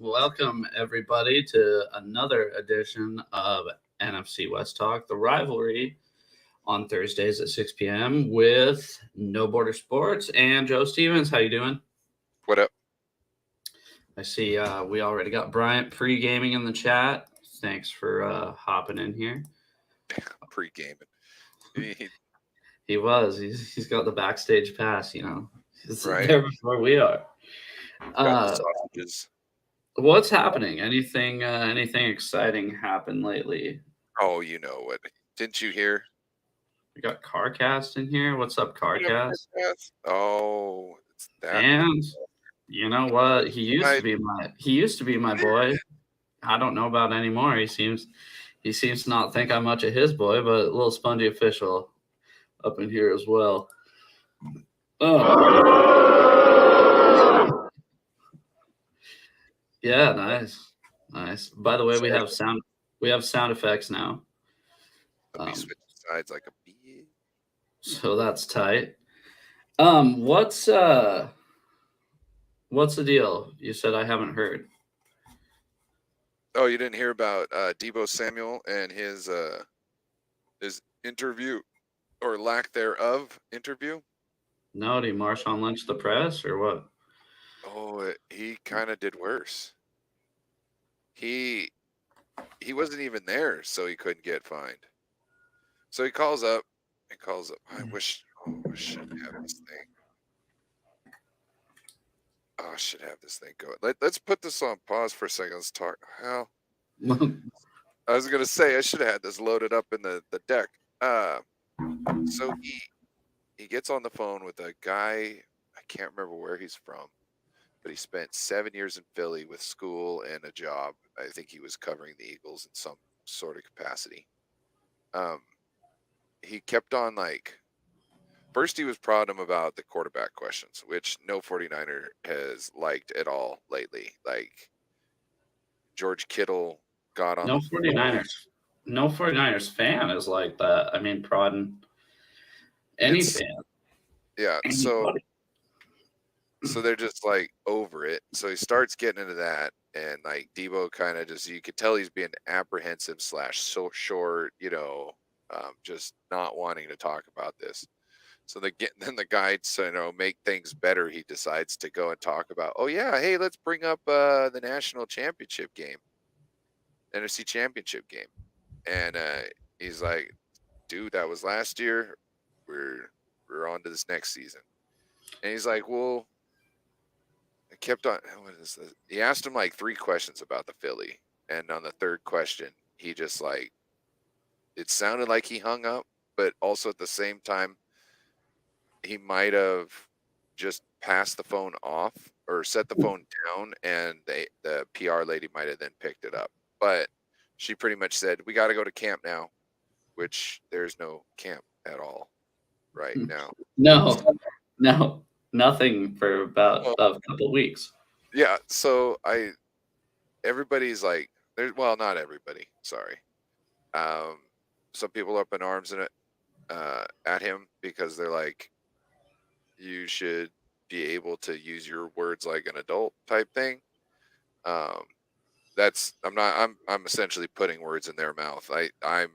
Welcome, everybody, to another edition of NFC West Talk, the rivalry on Thursdays at 6 p.m. with No Border Sports and Joe Stevens. How you doing? What up? I see we already got Bryant pre-gaming in the chat. Thanks for hopping in here. Pre-gaming. He- He was. He's got the backstage pass, He's Right. there before we are. Got the Uh, sausages. what's happening? Anything exciting happened lately? Oh, you know what? Didn't you hear? We got Carcast in here. What's up, Carcast? Oh, it's that. And you know what? He used I- to be my boy. I don't know about anymore. He seems to not think I'm much of his boy, but a little spongy official up in here as well. Oh. Yeah, nice. By the way, we have sound effects now. Let me switch sides like a bee. So that's tight. What's the deal? You said I haven't heard. Oh, you didn't hear about Deebo Samuel and his interview or lack thereof interview? No, did he Marshawn Lynch the press or what? Oh, he kind of did worse. He wasn't even there, so he couldn't get fined. So he calls up. I wish I should have this thing. Oh, I should have this thing going. Let's put this on pause for a second. Let's talk. Hell, I was gonna say I should have had this loaded up in the deck. So he gets on the phone with a guy. I can't remember where he's from, but he spent 7 years in Philly with school and a job. I think he was covering the Eagles in some sort of capacity. He kept on first he was prodding him about the quarterback questions, which no 49er has liked at all lately. Like George Kittle got on no 49ers. No 49ers fan is like that. I mean, prodding any fan. Yeah, Anybody. so they're just over it. So he starts getting into that, and Deebo kind of you could tell he's being apprehensive / so short, just not wanting to talk about this. So then the guy to make things better, he decides to go and talk about, oh yeah, hey, let's bring up the national championship game, NFC championship game, and he's like, dude, that was last year. We're on to this next season, and he's like, well, I kept on. What is this? He asked him 3 questions about the Philly, and on the third question, he just it sounded like he hung up, but also at the same time, he might have just passed the phone off or set the phone down, and the PR lady might have then picked it up. But she pretty much said, we got to go to camp now, which there's no camp at all right now. No, nothing for about a couple weeks. Yeah, so everybody's not everybody, sorry. Some people are up in arms in it at him because they're like, you should be able to use your words like an adult type thing. I'm essentially putting words in their mouth. I'm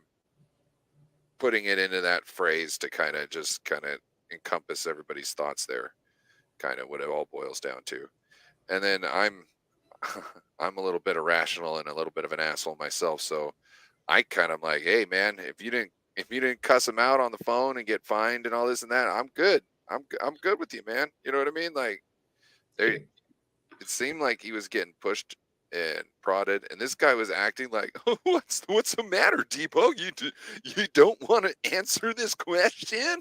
putting it into that phrase to kind of encompass everybody's thoughts there, kind of what it all boils down to. And then I'm a little bit irrational and a little bit of an asshole myself, so I kind of like, hey man, if you didn't cuss him out on the phone and get fined and all this and that, I'm good. I'm good with you, man. You know what I mean? It seemed like he was getting pushed and prodded, and this guy was acting like, oh, what's the matter, Deebo? You don't want to answer this question?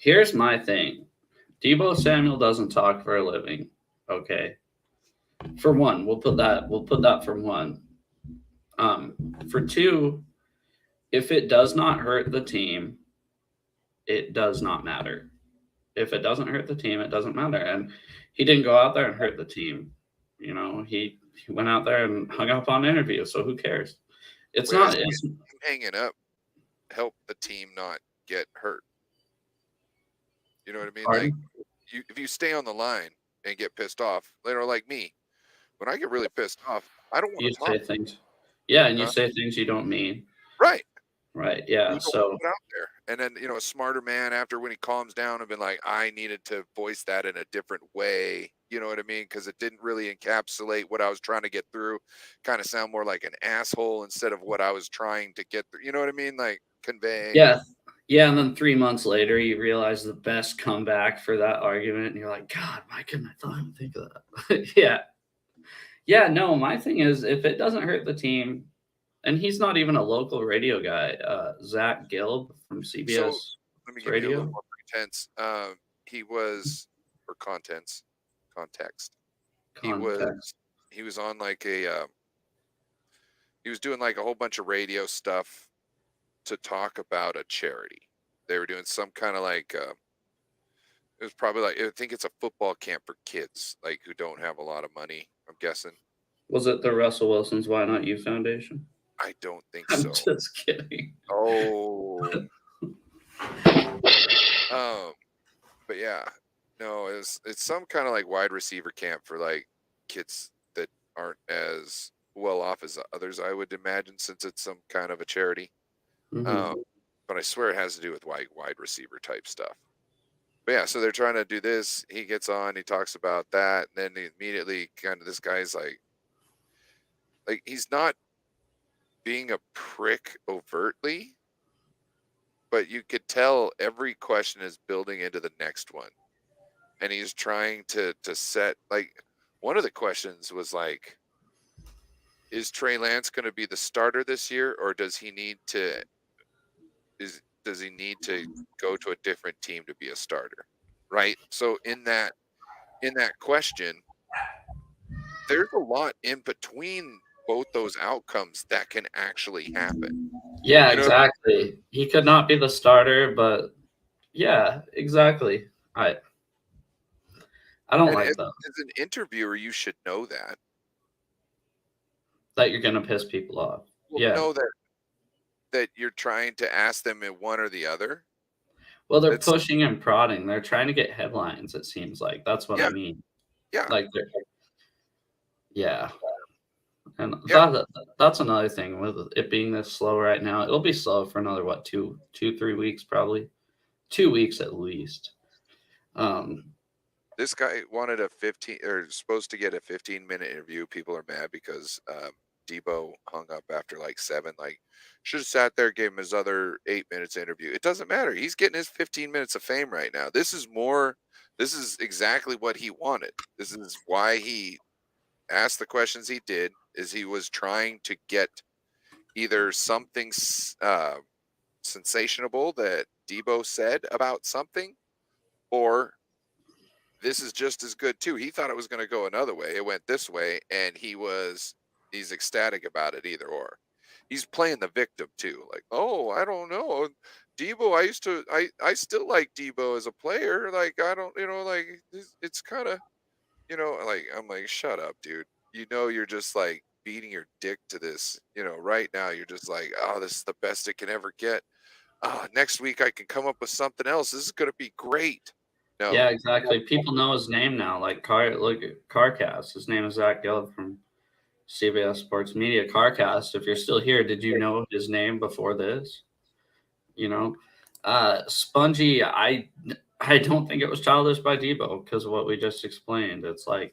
Here's my thing. Deebo Samuel doesn't talk for a living. Okay. For one, we'll put that for one. For two, if it does not hurt the team, it does not matter. If it doesn't hurt the team, it doesn't matter. And he didn't go out there and hurt the team. He went out there and hung up on interviews. So who cares? It's hanging up help the team not get hurt. You know what I mean? Pardon? If you stay on the line and get pissed off, later like me, When I get really pissed off, I don't want You to talk. say things. Yeah, and you Huh? say things you don't mean. Right. Right. Yeah. You don't So put it out there. And then, a smarter man after when he calms down and been like, I needed to voice that in a different way. You know what I mean? Because it didn't really encapsulate what I was trying to get through. Kind of sound more like an asshole instead of what I was trying to get through. You know what I mean? Like convey. yeah. Yeah, and then 3 months later, you realize the best comeback for that argument, and you're like, God, why couldn't I think of that? Yeah, yeah. No, my thing is, if it doesn't hurt the team, and he's not even a local radio guy. Zach Gilb from So CBS let me give you a little Radio. more pretense. He was, or context. He Context. was, he was on like he was doing like a whole bunch of radio stuff to talk about a charity. They were doing some kind of like it was probably like I think it's a football camp for kids like who don't have a lot of money. I'm guessing. Was it the Russell Wilson's Why Not You Foundation? I don't think I'm so. just kidding. Oh, but yeah, no, it's some kind of like wide receiver camp for like kids that aren't as well off as others. I would imagine since it's some kind of a charity. Mhm. But I swear it has to do with wide receiver type stuff. But yeah, so they're trying to do this. He gets on, he talks about that, and then he immediately kind of this guy's like he's not being a prick overtly, but you could tell every question is building into the next one. And he's trying to set like one of the questions was like, is Trey Lance going to be the starter this year, or does he need to go to a different team to be a starter? Right. So in that question, there's a lot in between both those outcomes that can actually happen. Yeah, You know what I mean? exactly. He could not be the starter, but yeah, exactly. I don't And like that. as an interviewer, you should know that. That you're gonna piss people off. Well, Yeah. know that you're trying to ask them in one or the other. Well, they're That's pushing and prodding. They're trying to get headlines, it seems like. That's what I yeah, mean. yeah, Like they're yeah. And yeah. that's another thing with it being this slow right now. It'll be slow for another what, 3 weeks probably. 2 weeks at least. Um, This guy wanted a 15 or supposed to get a 15-minute interview. People are mad because Debo hung up after like 7. Like, should have sat there, gave him his other 8 minutes interview. It doesn't matter. He's getting his 15 minutes of fame right now. This is exactly what he wanted. This is why he asked the questions he did, is he was trying to get either something sensational that Debo said about something, or this is just as good too. He thought it was going to go another way. It went this way, and he's ecstatic about it either or. He's playing the victim too. Like, oh, I don't know. Debo, I still like Debo as a player. Like, I don't, like it's kind of, like I'm like, shut up, dude. You're just like beating your dick to this. Right now you're just like, oh, this is the best it can ever get. Next week I can come up with something else. This is going to be great. No, yeah, exactly. People know his name now. Like look at CarCast. His name is Zach Gelb from CBS Sports Media. CarCast. If you're still here, did you know his name before this? You know, Spongy. I don't think it was childish by Debo because of what we just explained. It's like,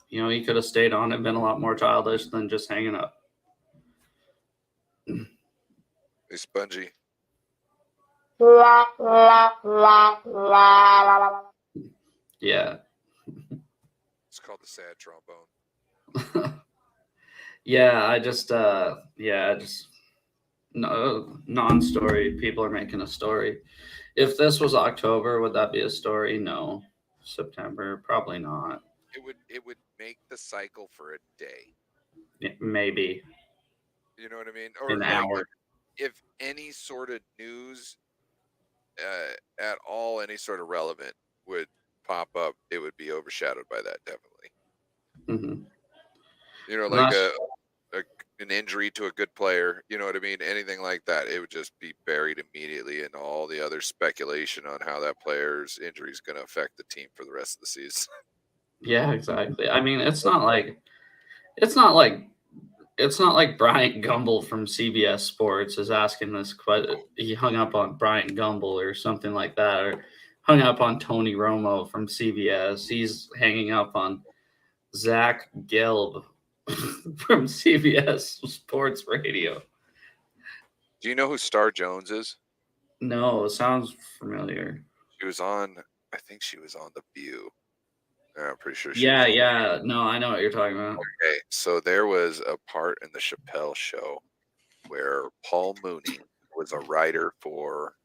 he could have stayed on and been a lot more childish than just hanging up. he's spongy. Yeah. It's called the sad trombone. Yeah, no non-story. People are making a story. If this was October, would that be a story? No. September, probably not. It would make the cycle for a day. Yeah, maybe You know what I mean? an Or like hour. if any sort of news at all, any sort of relevant would pop up, it would be overshadowed by that definitely. Hmm. Like an injury to a good player, you know what I mean? Anything like that, it would just be buried immediately in all the other speculation on how that player's injury is going to affect the team for the rest of the season. Yeah, exactly. I mean, it's not like Bryant Gumbel from CBS Sports is asking this question. He hung up on Bryant Gumbel or something like that, or hung up on Tony Romo from CBS. He's hanging up on Zach Gelb from CBS Sports Radio. Do you know who Star Jones is? No, it sounds familiar. She was on. I think she was on The View. I'm pretty sure she was Yeah, on. yeah. No, I know what you're talking about. Okay, so there was a part in the Chappelle Show where Paul Mooney was a writer for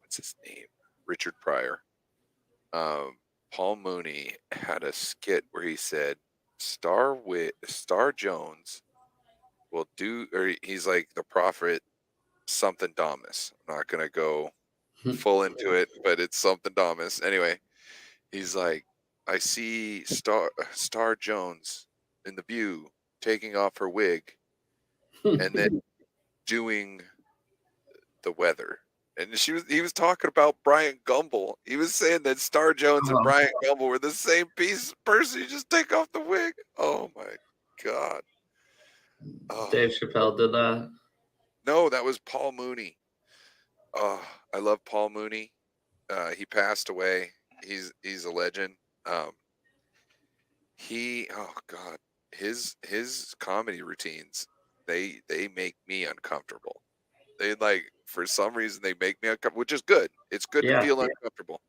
what's his name, Richard Pryor. Paul Mooney had a skit where he said Star Jones will do, or he's like the prophet something Damas. I'm not gonna go full into it, but it's something Damas. Anyway, he's like, I see Star Jones in The View taking off her wig and then doing the weather. And he was talking about Bryant Gumbel. He was saying that Star Jones and Bryant Gumbel were the same person. You just take off the wig. Oh my God. Oh, Dave Chappelle did that. no, that was Paul Mooney. Oh, I love Paul Mooney. He passed away. He's a legend. Oh God, his comedy routines, they make me uncomfortable. They for some reason they make me uncomfortable, which is good. It's good to feel uncomfortable,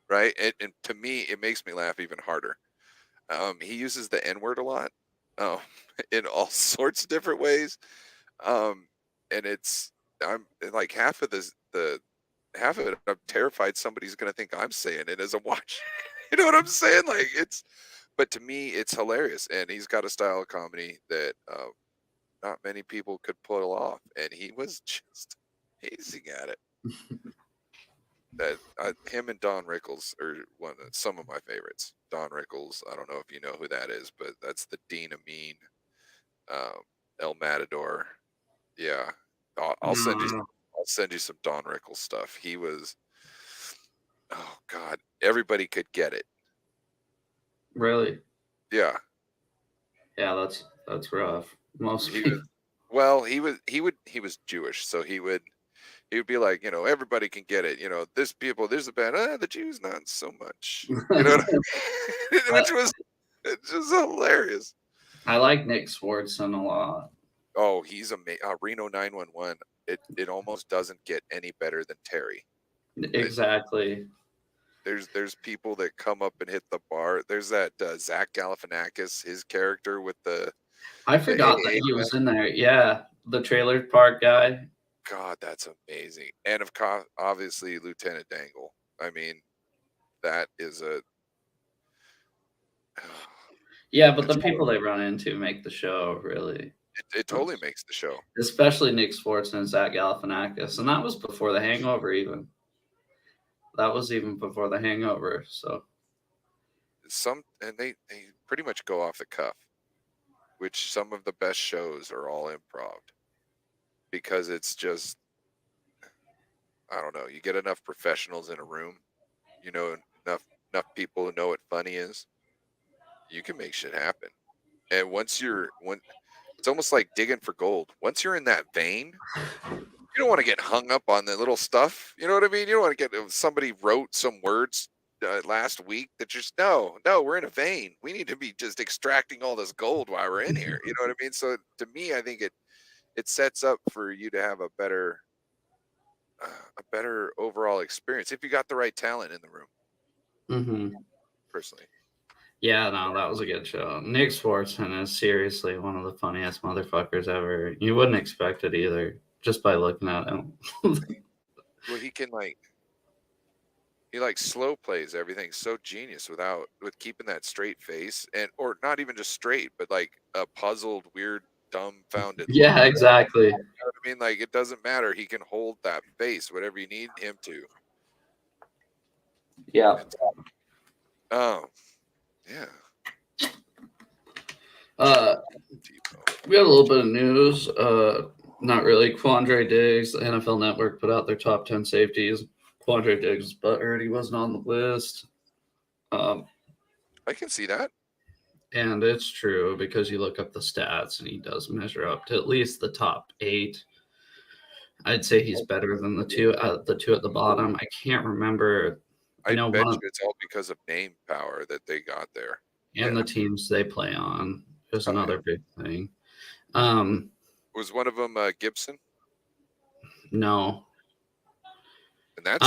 right? And to me, it makes me laugh even harder. He uses the N-word a lot, in all sorts of different ways. And I'm like half of the half of it, I'm terrified somebody's gonna think I'm saying it as a watch. You know what I'm saying? But to me, it's hilarious, and he's got a style of comedy that not many people could pull off, and he was just amazing at it. That him and Don Rickles are some of my favorites. Don Rickles, I don't know if you know who that is, but that's the Dean Amin, El Matador. Yeah, I'll send you. I'll send you some Don Rickles stuff. He was, oh God, everybody could get it. Really? Yeah. Yeah, that's rough. Most people. He was Jewish, so he would be like, everybody can get it. There's a band, the Jews not so much. You know what I mean? Which was just hilarious. I like Nick Swartzen a lot. Oh, he's Reno 911. It almost doesn't get any better than Terry. Exactly. There's people that come up and hit the bar. There's that Zach Galifianakis, his character with the. I forgot that he was in there. Yeah, the trailer park guy. God, that's amazing. And of course, obviously, Lieutenant Dangle. I mean, that is a. Yeah, but the people they run into make the show, really. It totally makes the show. Especially Nick Swartzen and Zach Galifianakis. And that was before The Hangover even. That was even before The Hangover, so. And they pretty much go off the cuff, which some of the best shows are all improv. Because it's just, I don't know, you get enough professionals in a room, enough people who know what funny is, you can make shit happen. And it's almost like digging for gold. Once you're in that vein, you don't want to get hung up on the little stuff. You know what I mean? You don't want to get, somebody wrote some words last week that just, no, we're in a vein. We need to be just extracting all this gold while we're in here. You know what I mean? So to me, I think it sets up for you to have a better overall experience if you got the right talent in the room. Mm-hmm. Personally. Yeah, no, that was a good show. Nick Swartzen is seriously one of the funniest motherfuckers ever. You wouldn't expect it either, just by looking at him. Well, he can he slow plays everything so genius with keeping that straight face, or not even just straight, but a puzzled, weird, dumbfounded. Yeah, exactly. You know what I mean? It doesn't matter. He can hold that face, whatever you need him to. Yeah. Oh, yeah. We had a little bit of news. Not really. Quandre Diggs, the NFL Network put out their top 10 safeties. Quandre Diggs, but he wasn't on the list. I can see that. And it's true because you look up the stats and he does measure up to at least the top 8. I'd say he's better than the two at the bottom. I can't remember. I know bet one you it's all because of name power that they got there. and Yeah. the teams they play on is Oh, yeah. another big thing. Was one of them Gibson? No. And that's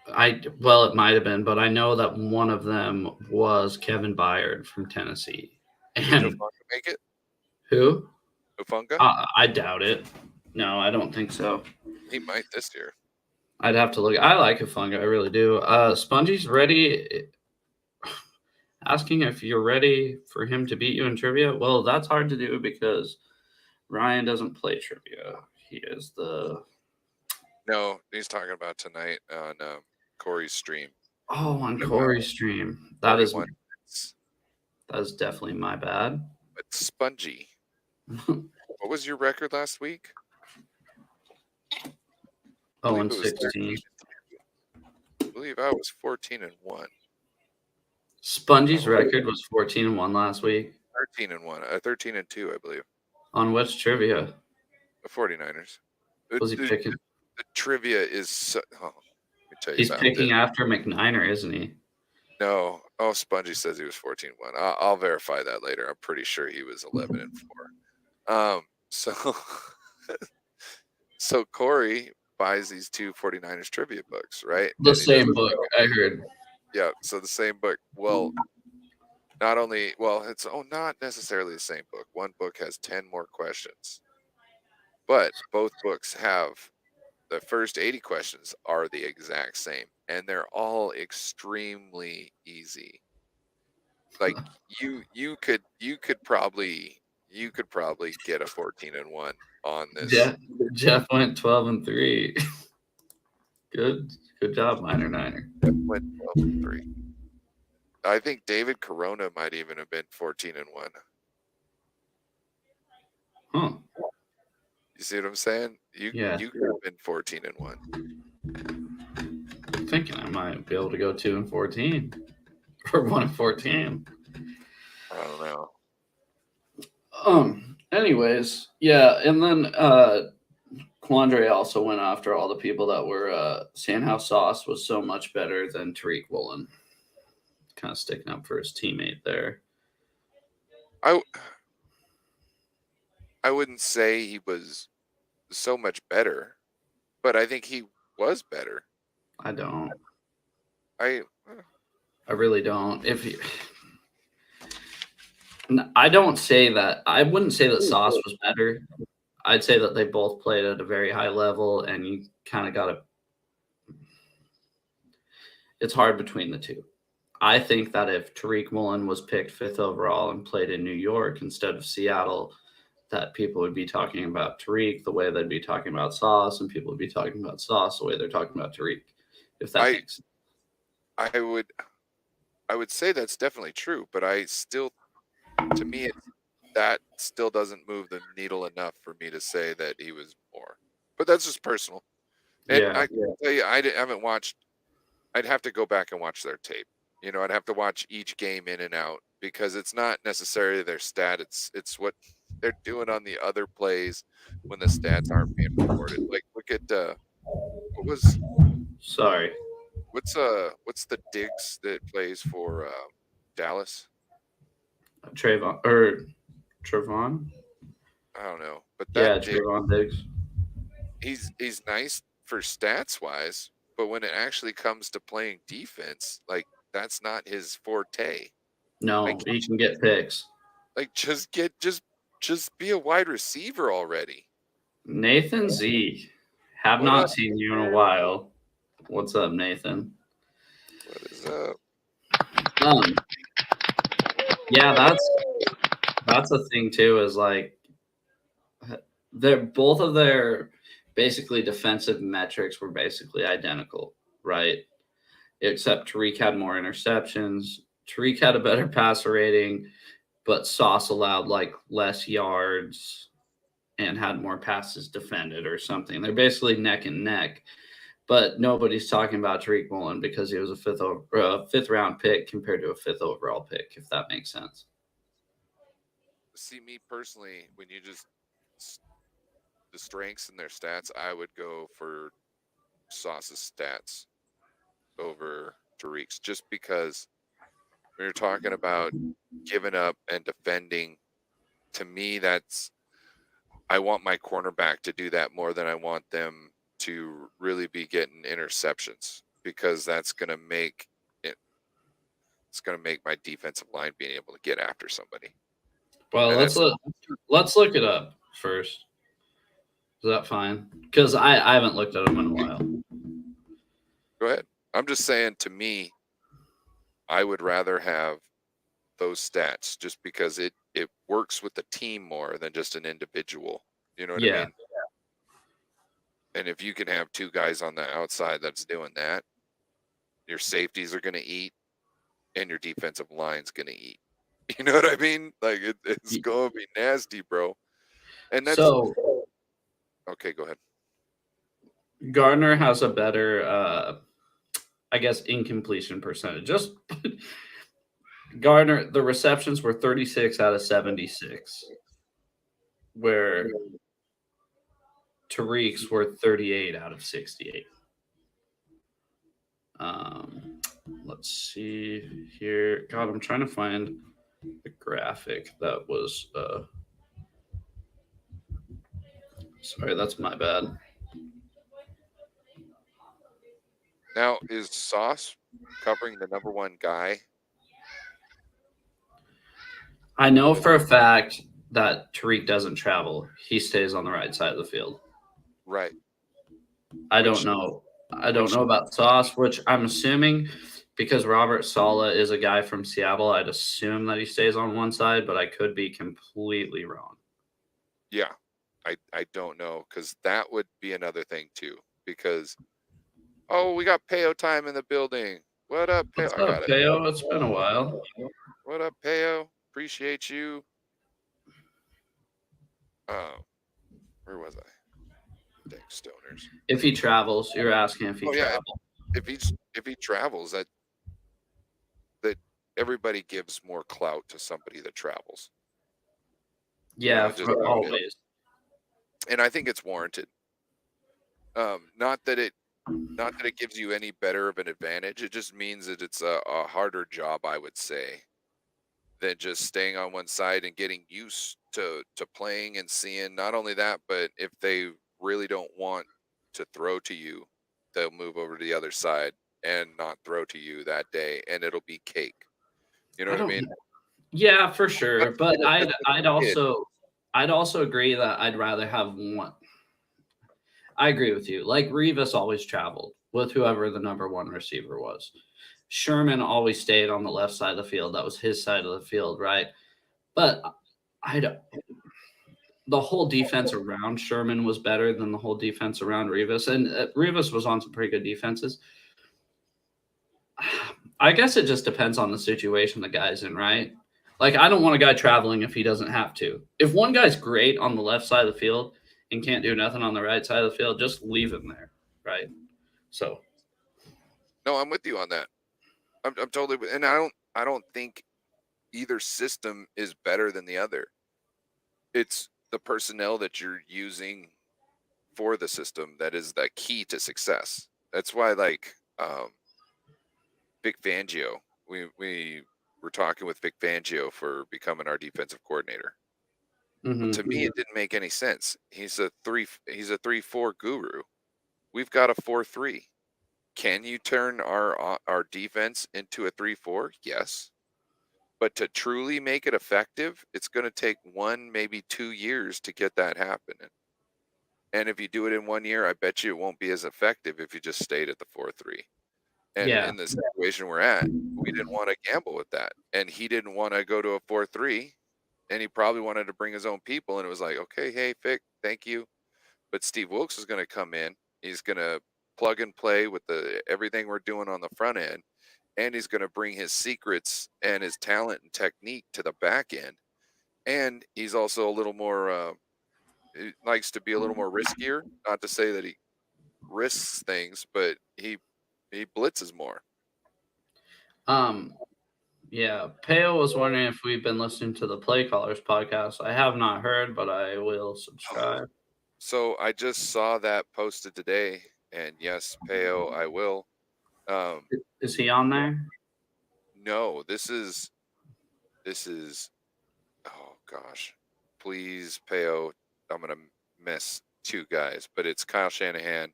It might have been, but I know that one of them was Kevin Byard from Tennessee. did And Ofunga make it? who? Ofunga? I doubt it. No, I don't think so. He might this year. I'd have to look. I like Ofunga, I really do. Spongy's ready. Asking if you're ready for him to beat you in trivia. Well, that's hard to do because Ryan doesn't play trivia. He is the No, he's talking about tonight on Corey's stream. on Corey's stream. That is definitely my bad. But Spongy, what was your record last week? 0-16. I believe I was 14-1. Spongy's record was 14-1 last week. 13-1. 13-2, I believe. On which trivia? The 49ers. Was he picking? The trivia is so, let me tell you He's about picking this. after McNiner, isn't he? No. Oh, Spongy says he was 14-1. I'll verify that later. I'm pretty sure he was 11-4. So Corey buys these two 49ers trivia books, right? The same book, I heard. Yeah, so the same book. Well, it's not necessarily the same book. One book has 10 more questions. But both books have the first 80 questions are the exact same, and they're all extremely easy. Like you could probably get a 14-1 on this. Jeff went 12-3. Good job, Niner. Went 12-3. I think David Corona might even have been 14-1. Huh. You see what I'm saying? You could have been 14-1. I'm thinking I might be able to go 2-14 or 1-14. I don't know. Anyways, yeah, and then Quandre also went after all the people that were saying how Sauce was so much better than Tariq Woolen. Kind of sticking up for his teammate there. I wouldn't say he was so much better, but I think he was better. I don't. I really don't. I don't say that. I wouldn't say that Sauce was better. I'd say that they both played at a very high level, and you kind of got to. It's hard between the two. I think that if Tariq Woolen was picked 5th overall and played in New York instead of Seattle, that people would be talking about Tariq the way they'd be talking about Sauce, and people would be talking about Sauce the way they're talking about Tariq. If that makes sense. I would say that's definitely true, but to me, that still doesn't move the needle enough for me to say that he was more. But that's just personal. And I can tell you, I haven't watched. I'd have to go back and watch their tape. I'd have to watch each game in and out because it's not necessarily their stat. It's what they're doing on the other plays when the stats aren't being recorded. Like look at what's the Diggs that plays for Dallas? Trevon? I don't know, but Trevon Diggs. He's nice for stats wise, but when it actually comes to playing defense, like that's not his forte. No, he can get picks. Like just be a wide receiver already. Nathan Z. Have not seen you in a while. What's up, Nathan? What is up? Yeah, that's a thing too, is like both of their basically defensive metrics were basically identical, right? Except Tariq had more interceptions. Tariq had a better passer rating, but Sauce allowed like less yards and had more passes defended or something. They're basically neck and neck. but nobody's talking about Tariq Woolen because he was a fifth round pick compared to a 5th overall pick, if that makes sense. See, me personally, when you just the strengths and their stats, I would go for Sauce's stats over Tariq's, just because when you're talking about giving up and defending, to me, I want my cornerback to do that more than I want them to really be getting interceptions, because that's going to make it. It's going to make my defensive line being able to get after somebody. Well, And let's look it up first. Is that fine? Because I haven't looked at them in a while. Go ahead. I'm just saying, to me, I would rather have those stats, just because it works with the team more than just an individual. You know what I mean? And if you can have two guys on the outside that's doing that, your safeties are going to eat and your defensive line's going to eat. You know what I mean? Like, it's going to be nasty, bro. And that's okay. Go ahead. Gardner has a better, I guess, incompletion percentage. Just Gardner, the receptions were 36 out of 76, where Tariq's were 38 out of 68. Let's see here. God, I'm trying to find the graphic that was. Sorry, that's my bad. Now, is Sauce covering the number one guy? I know for a fact that Tariq doesn't travel. He stays on the right side of the field. Right. I don't know about Sauce, which I'm assuming, because Robert Saleh is a guy from Seattle, I'd assume that he stays on one side, but I could be completely wrong. Yeah, I don't know, because that would be another thing too. Because, oh, we got Peo time in the building. What up, Peo? What's up, Peo? It's been a while. What up, Peo? Appreciate you. Where was I? Dang stoners. If he travels, you're asking if he travels. If he travels, that everybody gives more clout to somebody that travels. Yeah, always. And I think it's warranted. Not that it gives you any better of an advantage. It just means that it's a harder job, I would say, than just staying on one side and getting used to playing and seeing. Not only that, but if they really don't want to throw to you, they'll move over to the other side and not throw to you that day, and it'll be cake. You know what I mean? Yeah, for sure. But I'd also agree that I'd rather have one. I agree with you. Like, Revis always traveled with whoever the number one receiver was. Sherman always stayed on the left side of the field. That was his side of the field, right? But the whole defense around Sherman was better than the whole defense around Revis. And Revis was on some pretty good defenses. I guess it just depends on the situation the guy's in, right? Like, I don't want a guy traveling if he doesn't have to. If one guy's great on the left side of the field and can't do nothing on the right side of the field, just leave him there, right? So, no, I'm with you on that. I'm totally, and I don't think either system is better than the other. It's the personnel that you're using for the system that is the key to success. That's why, like, Vic Fangio, we were talking with Vic Fangio for becoming our defensive coordinator. To me, it didn't make any sense. He's a 3-4 guru. We've got a 4-3. Can you turn our defense into a 3-4? Yes. But to truly make it effective, it's going to take 1, maybe 2 years to get that happening. And if you do it in 1 year, I bet you it won't be as effective if you just stayed at the 4-3. And in the situation we're at, we didn't want to gamble with that. And he didn't want to go to a 4-3. And he probably wanted to bring his own people. And it was like, okay, hey, Vic, thank you. But Steve Wilkes is going to come in. He's going to plug and play with everything we're doing on the front end. And he's going to bring his secrets and his talent and technique to the back end. And he's also a little more, he likes to be a little more riskier. Not to say that he risks things, but he blitzes more. Yeah, Peo was wondering if we've been listening to the Play Callers podcast. I have not heard, but I will subscribe. So I just saw that posted today, and yes, Peo, I will. Is he on there? No, this is oh gosh, please, Peo. I'm gonna miss two guys, but it's Kyle Shanahan.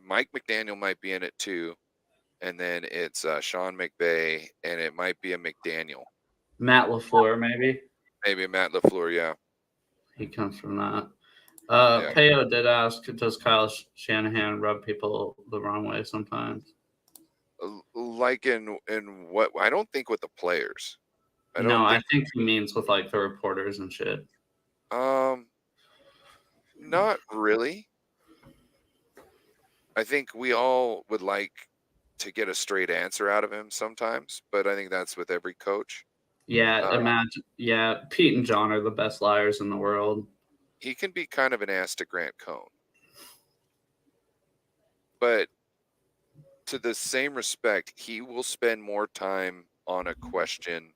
Mike McDaniel might be in it too, and then it's Sean McVay, and it might be a McDaniel, Matt LaFleur, maybe. maybe a Matt LaFleur. Yeah, He comes from that. yeah. Peo did ask, does Kyle Shanahan rub people the wrong way sometimes? Like in what? I don't think with the players. I No, don't I think. think he means with like the reporters and shit. Not really. I think we all would like to get a straight answer out of him sometimes, but I think that's with every coach. Yeah, imagine. Yeah, Pete and John are the best liars in the world. He can be kind of an ass to Grant Cohn. But to the same respect, he will spend more time on a question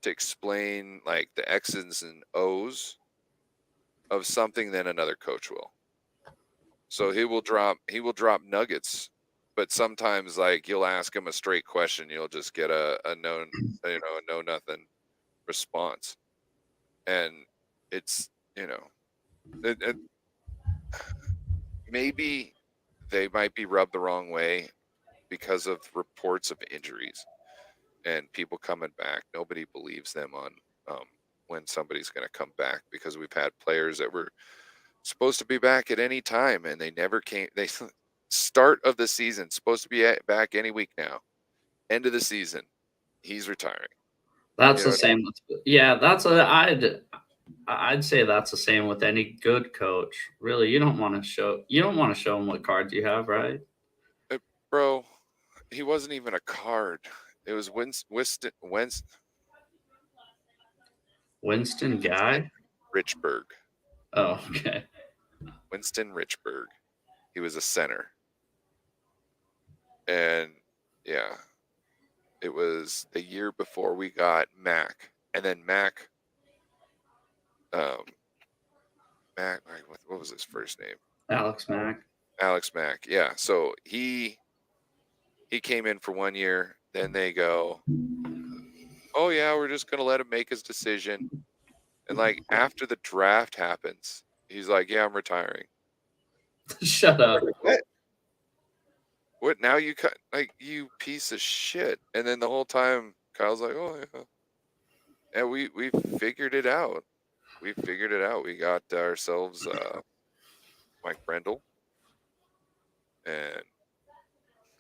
to explain like the X's and O's of something than another coach will. So he will drop nuggets, but sometimes like you'll ask him a straight question, you'll just get a no, a no nothing response. And it's, it, maybe they might be rubbed the wrong way because of reports of injuries and people coming back. Nobody believes them on when somebody's going to come back, because we've had players that were supposed to be back at any time and they never came. They start of the season supposed to be back any week now. End of the season, he's retiring. That's the same. Yeah, I'd say that's the same with any good coach. Really, you don't want to show them what cards you have, right? Bro, he wasn't even a card. It was Winston Guy. Richburg. Oh, okay. Winston Richburg. He was a center. And yeah, it was the year before we got Mac. And then Mac, what was his first name? Alex Mack. Alex Mack. Yeah. So he came in for 1 year. Then they go, oh yeah, we're just gonna let him make his decision. And like after the draft happens, he's like, yeah, I'm retiring. Shut up. What now? You cut, like, you piece of shit. And then the whole time Kyle's like, oh yeah. And we figured it out. We figured it out. We got ourselves Mike Brendel, and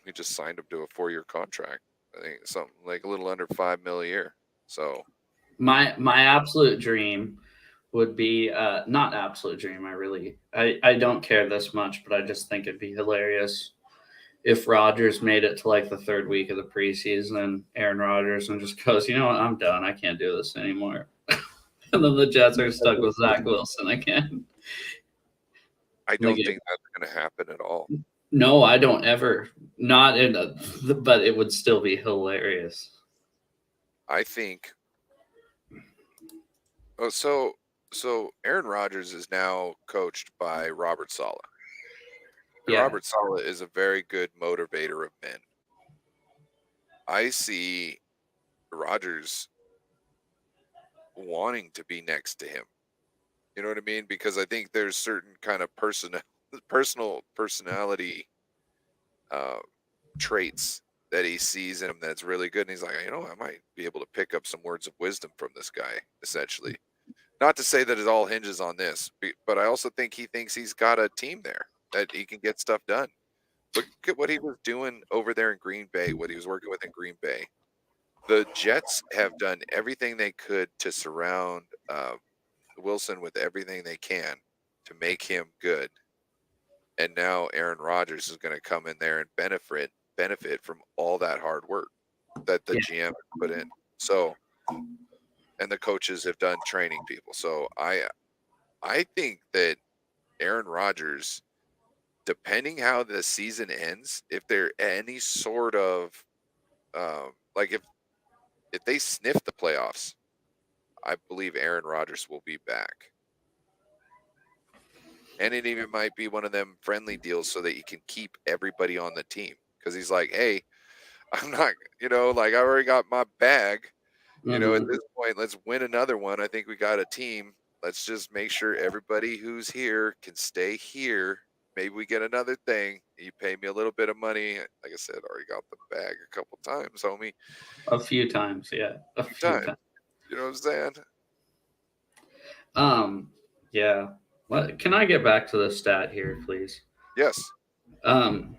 we just signed him to a 4-year contract. I think something like a little under $5 million a year. So my absolute dream would be not absolute dream. I don't care this much, but I just think it'd be hilarious if Rodgers made it to like the third week of the preseason and Aaron Rodgers and just goes, you know what, I'm done. I can't do this anymore. And then the Jets are stuck with Zach Wilson again. I don't think that's going to happen at all. No, I don't ever. Not in but it would still be hilarious. I think. Oh, so Aaron Rodgers is now coached by Robert Saleh. And Robert Saleh is a very good motivator of men. I see Rodgers wanting to be next to him. You know what I mean? Because I think there's certain kind of personality traits that he sees in him that's really good. And he's like, I might be able to pick up some words of wisdom from this guy, essentially. Not to say that it all hinges on this, but I also think he thinks he's got a team there that he can get stuff done. Look at what he was doing over there in Green Bay, what he was working with in Green Bay. The Jets have done everything they could to surround Wilson with everything they can to make him good. And now Aaron Rodgers is going to come in there and benefit from all that hard work that the GM put in. So, and the coaches have done training people. So I think that Aaron Rodgers depending how the season ends, if there any sort of like if they sniff the playoffs, I believe Aaron Rodgers will be back. And it even might be one of them friendly deals so that you can keep everybody on the team. Because he's like, hey, I'm not, like I already got my bag. At Mhm. this point, let's win another one. I think we got a team. Let's just make sure everybody who's here can stay here. Maybe we get another thing. You pay me a little bit of money. Like I said, already got the bag a couple times, homie. A few times, yeah. A Few few times. times. You know what I'm saying? Yeah. Can I get back to the stat here, please? Yes. Um,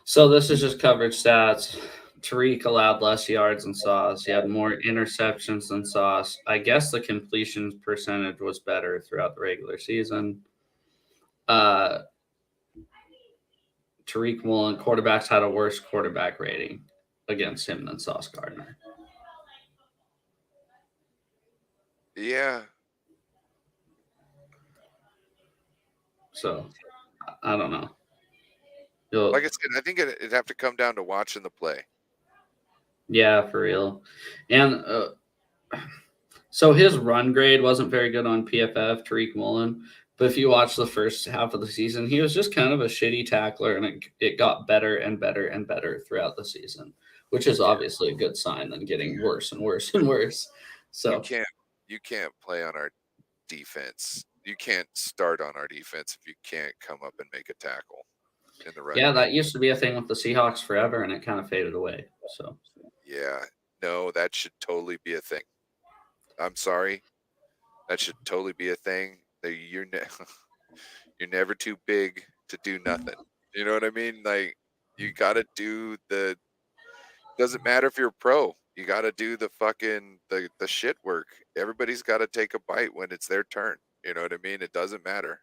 so this is just coverage stats. Tariq allowed less yards than Sauce. He had more interceptions than Sauce. I guess the completion percentage was better throughout the regular season. Tariq Woolen, quarterbacks had a worse quarterback rating against him than Sauce Gardner. Yeah. So I don't know. Like I said, I think it'd have to come down to watching the play. Yeah, for real. And so his run grade wasn't very good on PFF, Tariq Woolen. But if you watch the first half of the season, he was just kind of a shitty tackler, and it got better and better and better throughout the season, which is obviously a good sign than getting worse and worse and worse. So You can't play on our defense. You can't start on our defense if you can't come up and make a tackle in the run yeah, game. that used to be a thing with the Seahawks forever, and it kind of faded away. So Yeah. No, that should totally be a thing. I'm sorry. That should totally be a thing. That you're you're never too big to do nothing. You know what I mean? Like you got to do the. Doesn't matter if you're a pro. You got to do the fucking the shit work. Everybody's got to take a bite when it's their turn. You know what I mean? It doesn't matter.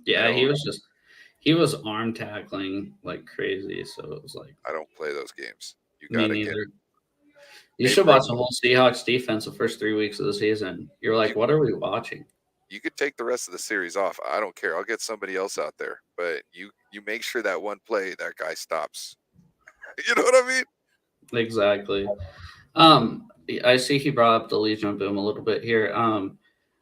yeah, he was arm tackling like crazy. So it was like I don't play those games. You me got to get. neither. You Hey, should bro, watch the whole Seahawks defense the first 3 weeks of the season. You're like, you what are we watching? you could take the rest of the series off. I don't care. I'll get somebody else out there. But you make sure that one play that guy stops. You know what I mean? Exactly. Um, I see he brought up the Legion of Boom a little bit here.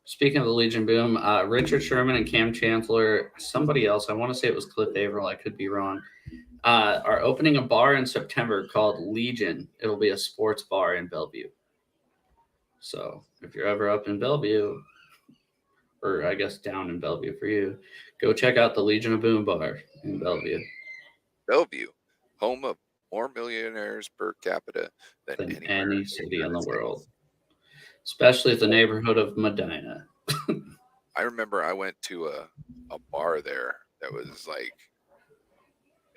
Speaking of the Legion Boom, Richard Sherman and Cam Chancellor, somebody else, I want to say it was Cliff Averill, I could be wrong, are opening a bar in September called Legion. It'll be a sports bar in Bellevue. So if you're ever up in Bellevue, or I guess down in Bellevue for you, go check out the Legion of Boom bar in Bellevue Bellevue, home of more millionaires per capita than than anywhere any in the city in United the world, States. especially the neighborhood of Medina. I remember I went to a bar there that was like,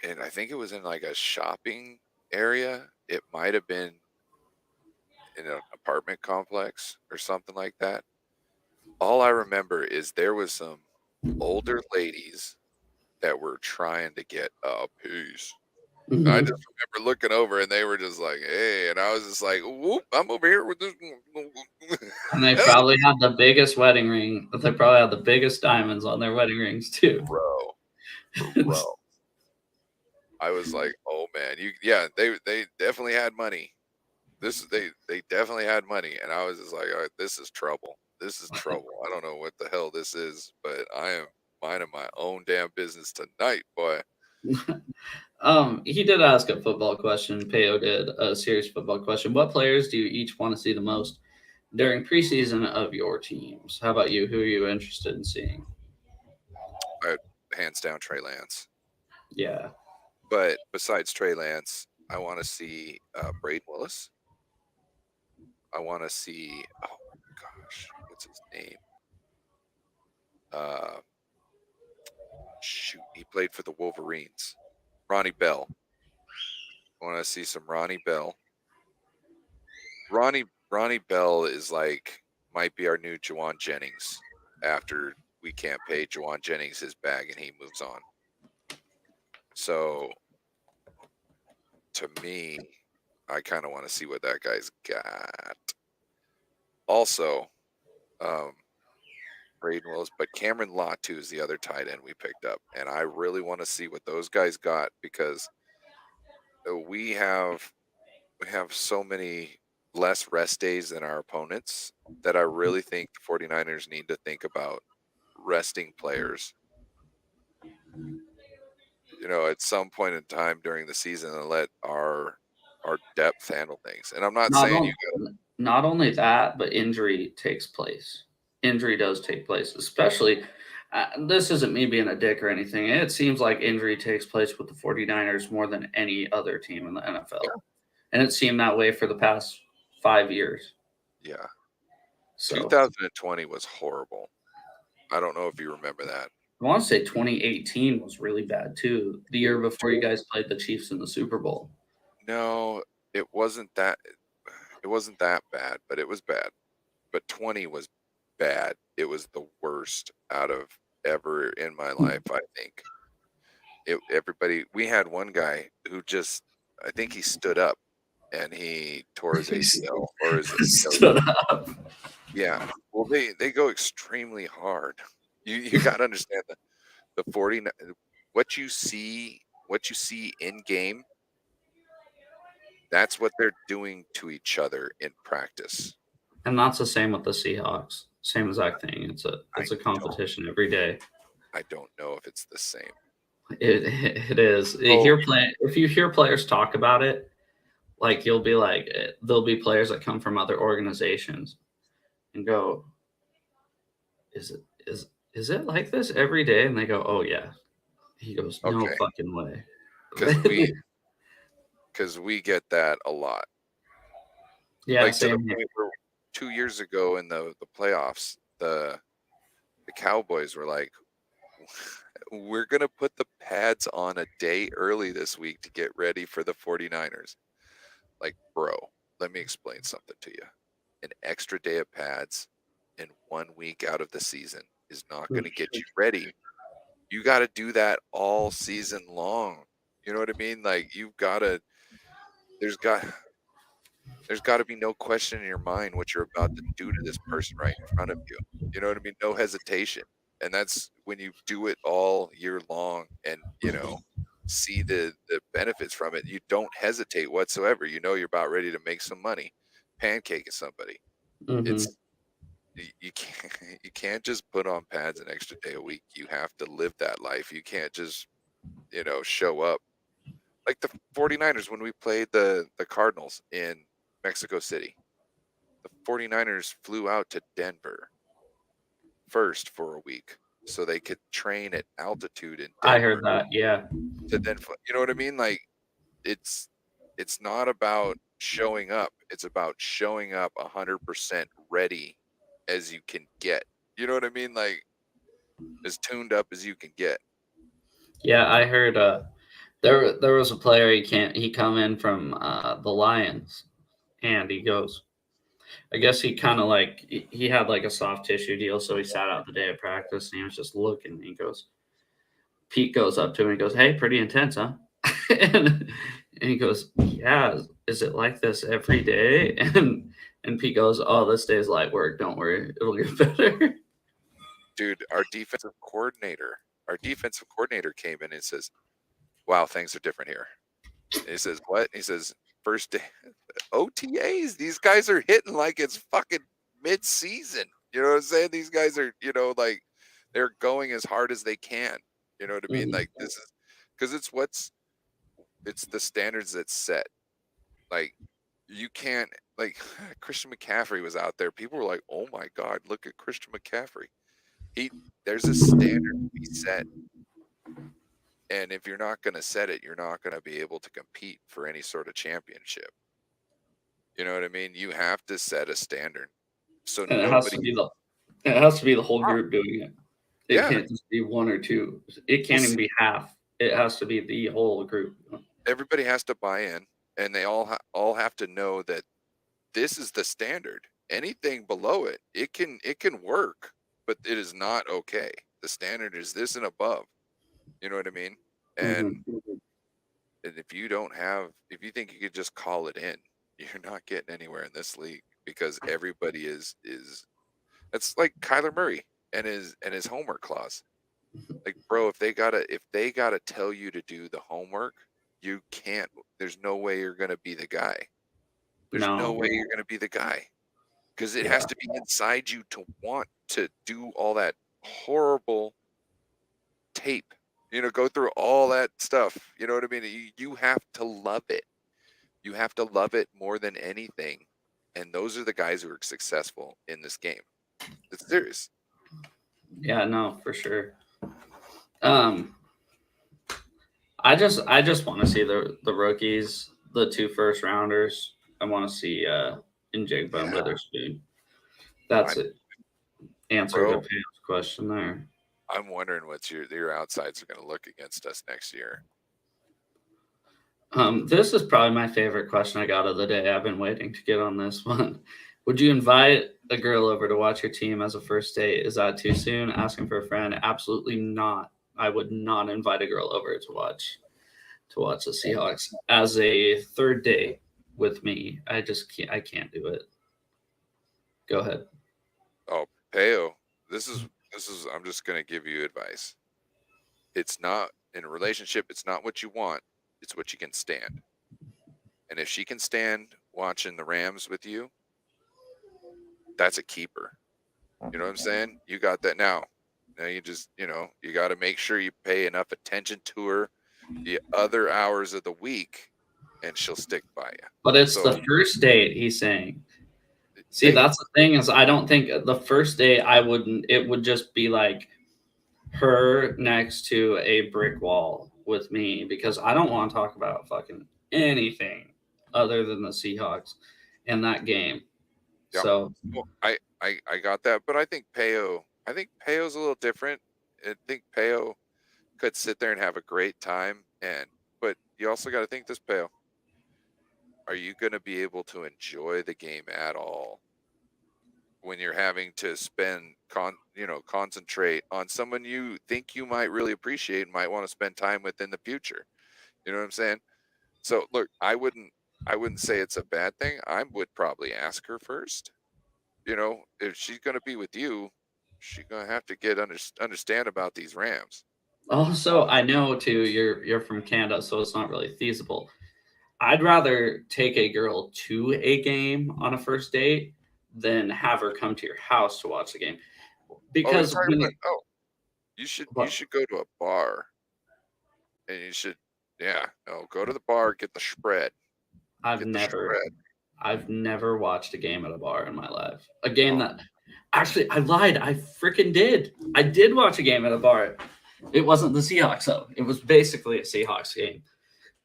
and I think it was in like a shopping area. It might have been in an apartment complex or something like that. All I remember is there was some older ladies that were trying to get a piece. I just Mhm. remember looking over and they were just like, "Hey," and I was just like, "Whoop, I'm over here with this." And they probably had the biggest wedding ring. They probably had the biggest diamonds on their wedding rings too. Bro, bro. I was like, "Oh man, yeah, they definitely had money. They definitely had money." And I was just like, "All right, this is trouble. This is trouble. I don't know what the hell this is, but I am minding my own damn business tonight, boy." He did ask a football question. Peo did a serious football question. What players do you each want to see the most during preseason of your teams? How about you? Who are you interested in seeing? I hands down Trey Lance. Yeah. But besides Trey Lance, I want to see Braden Willis. I want to see. Oh gosh, what's his name? Uh, Shoot, he played for the Wolverines. Ronnie Bell. I want to see some Ronnie Bell. Ronnie Bell is like might be our new Jawan Jennings after we can't pay Jawan Jennings his bag and he moves on. So to me, I kind of want to see what that guy's got. Also, um, Braden Willis, but Cameron Latu is the other tight end we picked up, and I really want to see what those guys got because we have so many less rest days than our opponents that I really think the 49ers need to think about resting players, at some point in time during the season and let our depth handle things. And I'm not Not saying on, not only that, but injury takes place. Injury does take place, especially. This isn't me being a dick or anything. It seems like injury takes place with the 49ers more than any other team in the NFL. Yeah. And it seemed that way for the past 5 years. Yeah. So 2020 was horrible. I don't know if you remember that. I want to say 2018 was really bad too. The year before you guys played the Chiefs in the Super Bowl. No, it wasn't that bad, but it was bad. But 20 was bad. It was the worst out of ever in my life, I think. We had one guy who just, I think he stood up and he tore his ACL or his Stood up. Yeah. Well, they go extremely hard. You got to understand that the 49 what you see in game, that's what they're doing to each other in practice. And that's the same with the Seahawks. Same exact thing. It's a competition every day. I don't know if it's the same. It is. Oh. If you hear players talk about it, like you'll be like, there'll be players that come from other organizations and go, is it like this every day? And they go, oh yeah. He goes, no Okay. fucking way. Because we get that a lot. Yeah, like same to the point where 2 years ago in the playoffs, the Cowboys were like, we're going to put the pads on a day early this week to get ready for the 49ers. Like, bro, let me explain something to you. An extra day of pads in 1 week out of the season is not going to get you ready. You got to do that all season long. You know what I mean? Like, there's got to be no question in your mind what you're about to do to this person right in front of you. You know what I mean? No hesitation. And that's when you do it all year long and, see the benefits from it. You don't hesitate whatsoever. You're about ready to make some money, pancaking somebody. Mm-hmm. You can't just put on pads an extra day a week. You have to live that life. You can't just, show up. Like the 49ers when we played the Cardinals in Mexico City. The 49ers flew out to Denver first for a week so they could train at altitude in Denver. I heard that, yeah. To then, you know what I mean? Like, it's not about showing up. It's about showing up 100% ready as you can get. You know what I mean? Like, as tuned up as you can get. Yeah, I heard there was a player he come in from the Lions, and he goes, I guess he kind of like he had like a soft tissue deal, so he sat out the day of practice and he was just looking. And he goes, Pete goes up to him and goes, "Hey, pretty intense, huh?" and he goes, "Yeah, is it like this every day?" And Pete goes, "Oh, this day's light work. Don't worry, it'll get better." Dude, our defensive coordinator came in and says, "Wow, things are different here." And he says, "What?" He says, "First day OTAs. These guys are hitting like it's fucking mid-season. You know what I'm saying? These guys are, like they're going as hard as they can. You know what I mean? Mhm. Like this is because it's the standards that's set. Like you can't like Christian McCaffrey was out there. People were like, "Oh my God, look at Christian McCaffrey." There's a standard to be set. And if you're not going to set it, you're not going to be able to compete for any sort of championship. You know what I mean? You have to set a standard. So And it has to be the whole group doing it. It can't just be one or two. It can't even be half. It has to be the whole group. Everybody has to buy in, and they all have to know that this is the standard. Anything below it, it can work, but it is not okay. The standard is this and above. You know what I mean? And and if you think you could just call it in, you're not getting anywhere in this league because everybody is. It's like Kyler Murray. and his homework clause. Like, bro, if they gotta tell you to do the homework, you can't. There's no way you're gonna be the guy. There's no way you're gonna be the guy, because it has to be inside you to want to do all that horrible tape. Go through all that stuff. You know what I mean? You have to love it. You have to love it more than anything. And those are the guys who are successful in this game. It's serious. Yeah, no, for sure. I just want to see the rookies, the 2 first rounders. I want to see Njigba and Witherspoon. That's it. Answer to Pam's question there. I'm wondering what your outsides are going to look against us next year. This is probably my favorite question I got of the day. I've been waiting to get on this one. Would you invite a girl over to watch your team as a first date? Is that too soon? Asking for a friend? Absolutely not. I would not invite a girl over to watch the Seahawks as a third date with me. I just can't. I can't do it. Go ahead. Oh, Peo, this is. I'm just gonna give you advice. It's not in a relationship. It's not what you want. It's what you can stand. And if she can stand watching the Rams with you, that's a keeper. You know what I'm saying? You got that now. Now you just, you got to make sure you pay enough attention to her the other hours of the week, and she'll stick by you. But it's the first date, he's saying. See, that's the thing is I don't think the first date it would just be like her next to a brick wall with me because I don't want to talk about fucking anything other than the Seahawks in that game. Yep. So well, I got that, but I think Peo's a little different. I think Peo could sit there and have a great time, but you also got to think this, Peo. Are you going to be able to enjoy the game at all when you're having to concentrate on someone you think you might really appreciate and might want to spend time with in the future? You know what I'm saying? So look, I wouldn't say it's a bad thing. I would probably ask her first. If she's going to be with you, she's going to have to understand about these Rams. Also, I know too you're from Canada, so it's not really feasible. I'd rather take a girl to a game on a first date than have her come to your house to watch the game. Because you should go to a bar, and you should go to the bar, get the spread. I've never watched a game at a bar in my life. A game that actually I lied. I freaking did. I did watch a game at a bar. It wasn't the Seahawks though. It was basically a Seahawks game.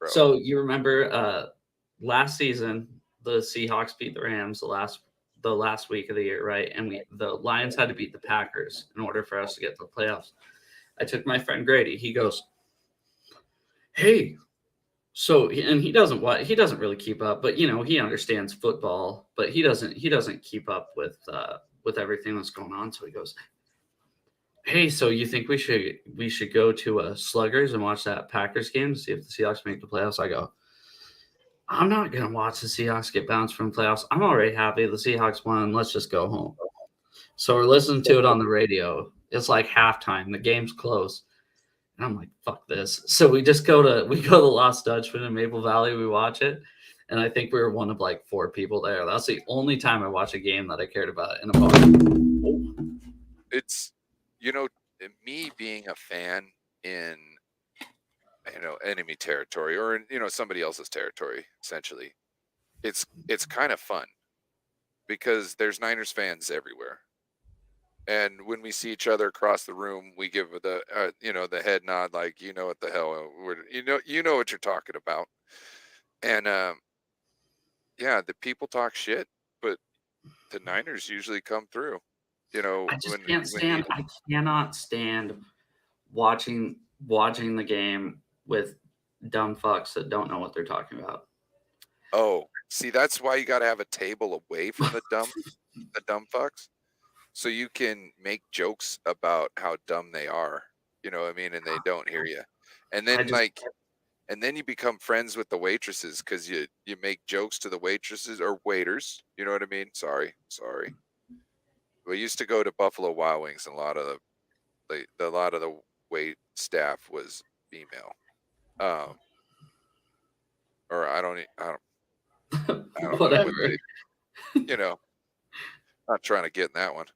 Bro. So you remember last season the Seahawks beat the Rams the last week of the year, right? And the Lions had to beat the Packers in order for us to get to the playoffs. I took my friend Grady. He goes, "Hey." So and he doesn't really keep up, but he understands football, but he doesn't keep up with everything that's going on. So he goes, "Hey, so you think we should go to a Sluggers and watch that Packers game to see if the Seahawks make the playoffs?" I go, "I'm not gonna watch the Seahawks get bounced from playoffs. I'm already happy the Seahawks won. Let's just go home." So we're listening to it on the radio. It's like halftime. The game's close. And I'm like, fuck this. So we go to Lost Dutchman in Maple Valley. We watch it. And I think we were one of like 4 people there. That's the only time I watch a game that I cared about in a bar. It's, me being a fan in, enemy territory or in, somebody else's territory, essentially. It's kind of fun because there's Niners fans everywhere. And when we see each other across the room, we give the the head nod, like what the hell you know what you're talking about. And the people talk shit, but the Niners usually come through. I just can't stand. I cannot stand watching the game with dumb fucks that don't know what they're talking about. Oh, see, that's why you got to have a table away from the dumb fucks. So you can make jokes about how dumb they are, you know what I mean? And they don't hear you. And then and then you become friends with the waitresses because you make jokes to the waitresses or waiters. You know what I mean? Sorry. We used to go to Buffalo Wild Wings, and a lot of the wait staff was female. Or I don't know Whatever. you know, not trying to get in that one.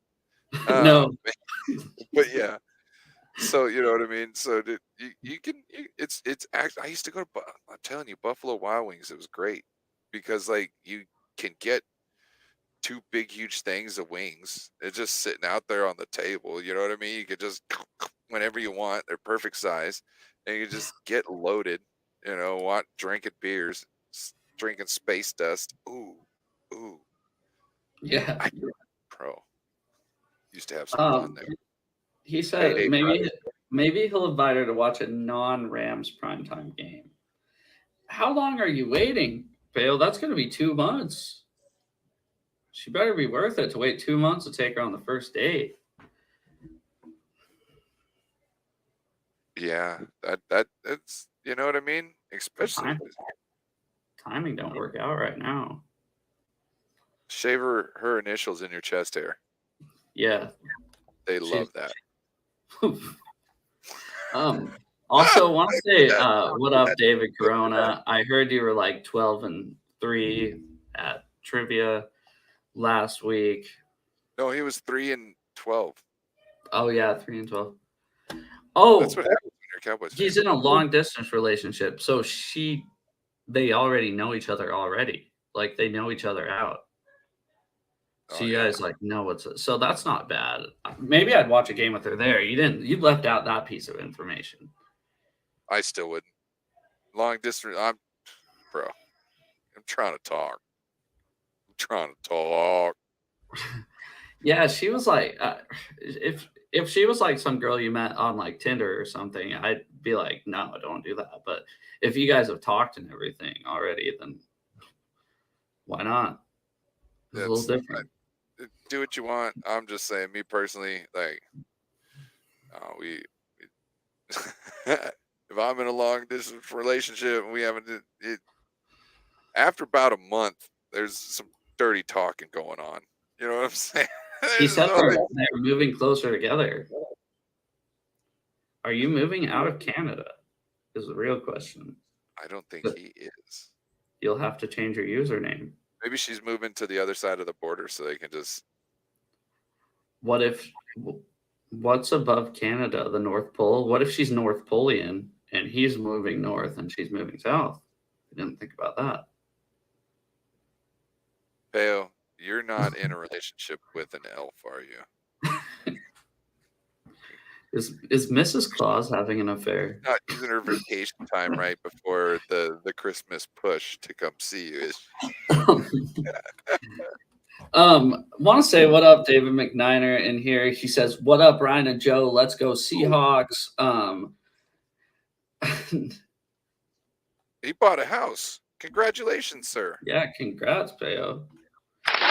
No. But yeah. So you know what I mean. So it's actually, I used to go to. I'm telling you, Buffalo Wild Wings. It was great because like you can get 2 big huge things of wings. It's just sitting out there on the table. You know what I mean? You could just whenever you want. They're perfect size, and you just get loaded. You know, drinking beers, drinking space dust. Ooh. Yeah. Pro. Used to have some fun there. He said maybe he'll invite her to watch a non-Rams primetime game. How long are you waiting, Bale? That's going to be 2 months. She better be worth it to wait 2 months to take her on the first date. Yeah, that's you know what I mean. Especially timing don't work out right now. Shave her initials in your chest hair. Yeah, they love that. Also, want to say what up, David Corona? I heard you were like 12-3 at trivia last week. No, he was 3-12. Oh yeah, 3-12. Oh, that's what happens when you're a Cowboys fan. He's in a long distance relationship, so they already know each other already. Like they know each other out. So you guys like know so that's not bad. Maybe I'd watch a game with her there. You left out that piece of information. I still wouldn't. Long distance, I'm trying to talk. Yeah, she was like, if she was like some girl you met on like Tinder or something, I'd be like, no, don't do that. But if you guys have talked and everything already, then why not? It's a little different. Do what you want. I'm just saying, me personally, like, if I'm in a long distance relationship and we haven't, after about a month, there's some dirty talking going on. You know what I'm saying? He said they're moving closer together. Are you moving out of Canada? Is the real question. I don't think he is. You'll have to change your username. Maybe she's moving to the other side of the border so they can just. What's above Canada? The North Pole? What if she's North Polian and he's moving north and she's moving south? I didn't think about that. Peo, you're not in a relationship with an elf, are you? Is Mrs. Claus having an affair? Not using her vacation time right before the Christmas push to come see you, is she? Want to say what up, David McNiner in here. He says, "What up, Ryan and Joe? Let's go Seahawks." He bought a house. Congratulations, sir. Yeah, congrats, Peo.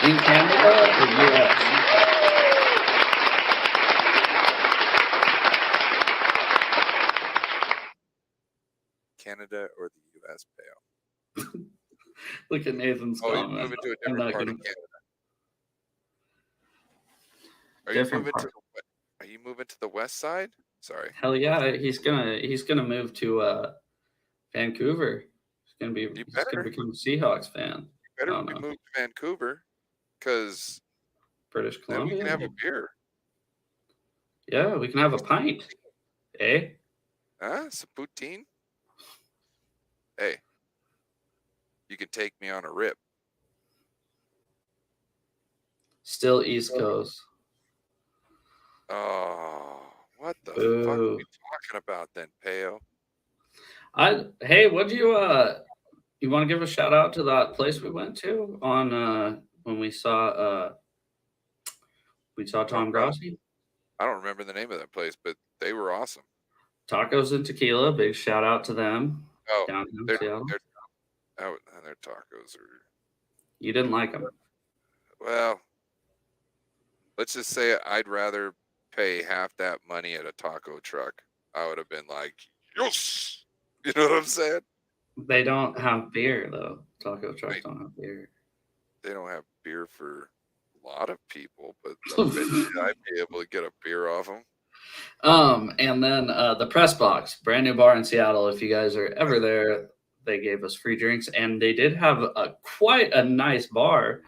In Canada or US? Canada or the US, Peo? Look at Nathan's comment. You're moving to a different part of Canada. Are you moving to the west side? Sorry. Hell yeah, he's gonna move to Vancouver. He's gonna become a Seahawks fan. You better move to Vancouver, because British Columbia. Then we can have a beer. Yeah, we can have a pint. Eh? Some poutine. Hey, you can take me on a rip. Still East Coast. Oh, what the fuck are we talking about then, Peo? Hey, what'd you want to give a shout out to that place we went to on when we saw Tom Grossi? I don't remember the name of that place, but they were awesome. Tacos and Tequila, big shout out to them. Down in Seattle. Their tacos are. You didn't like them? Well, let's just say I'd rather pay half that money at a taco truck. I would have been like, yes. You know what I'm saying? They don't have beer though. Taco trucks don't have beer. They don't have beer for a lot of people, but eventually I'd be able to get a beer off them. And then the Press Box, brand new bar in Seattle. If you guys are ever there, they gave us free drinks, and they did have quite a nice bar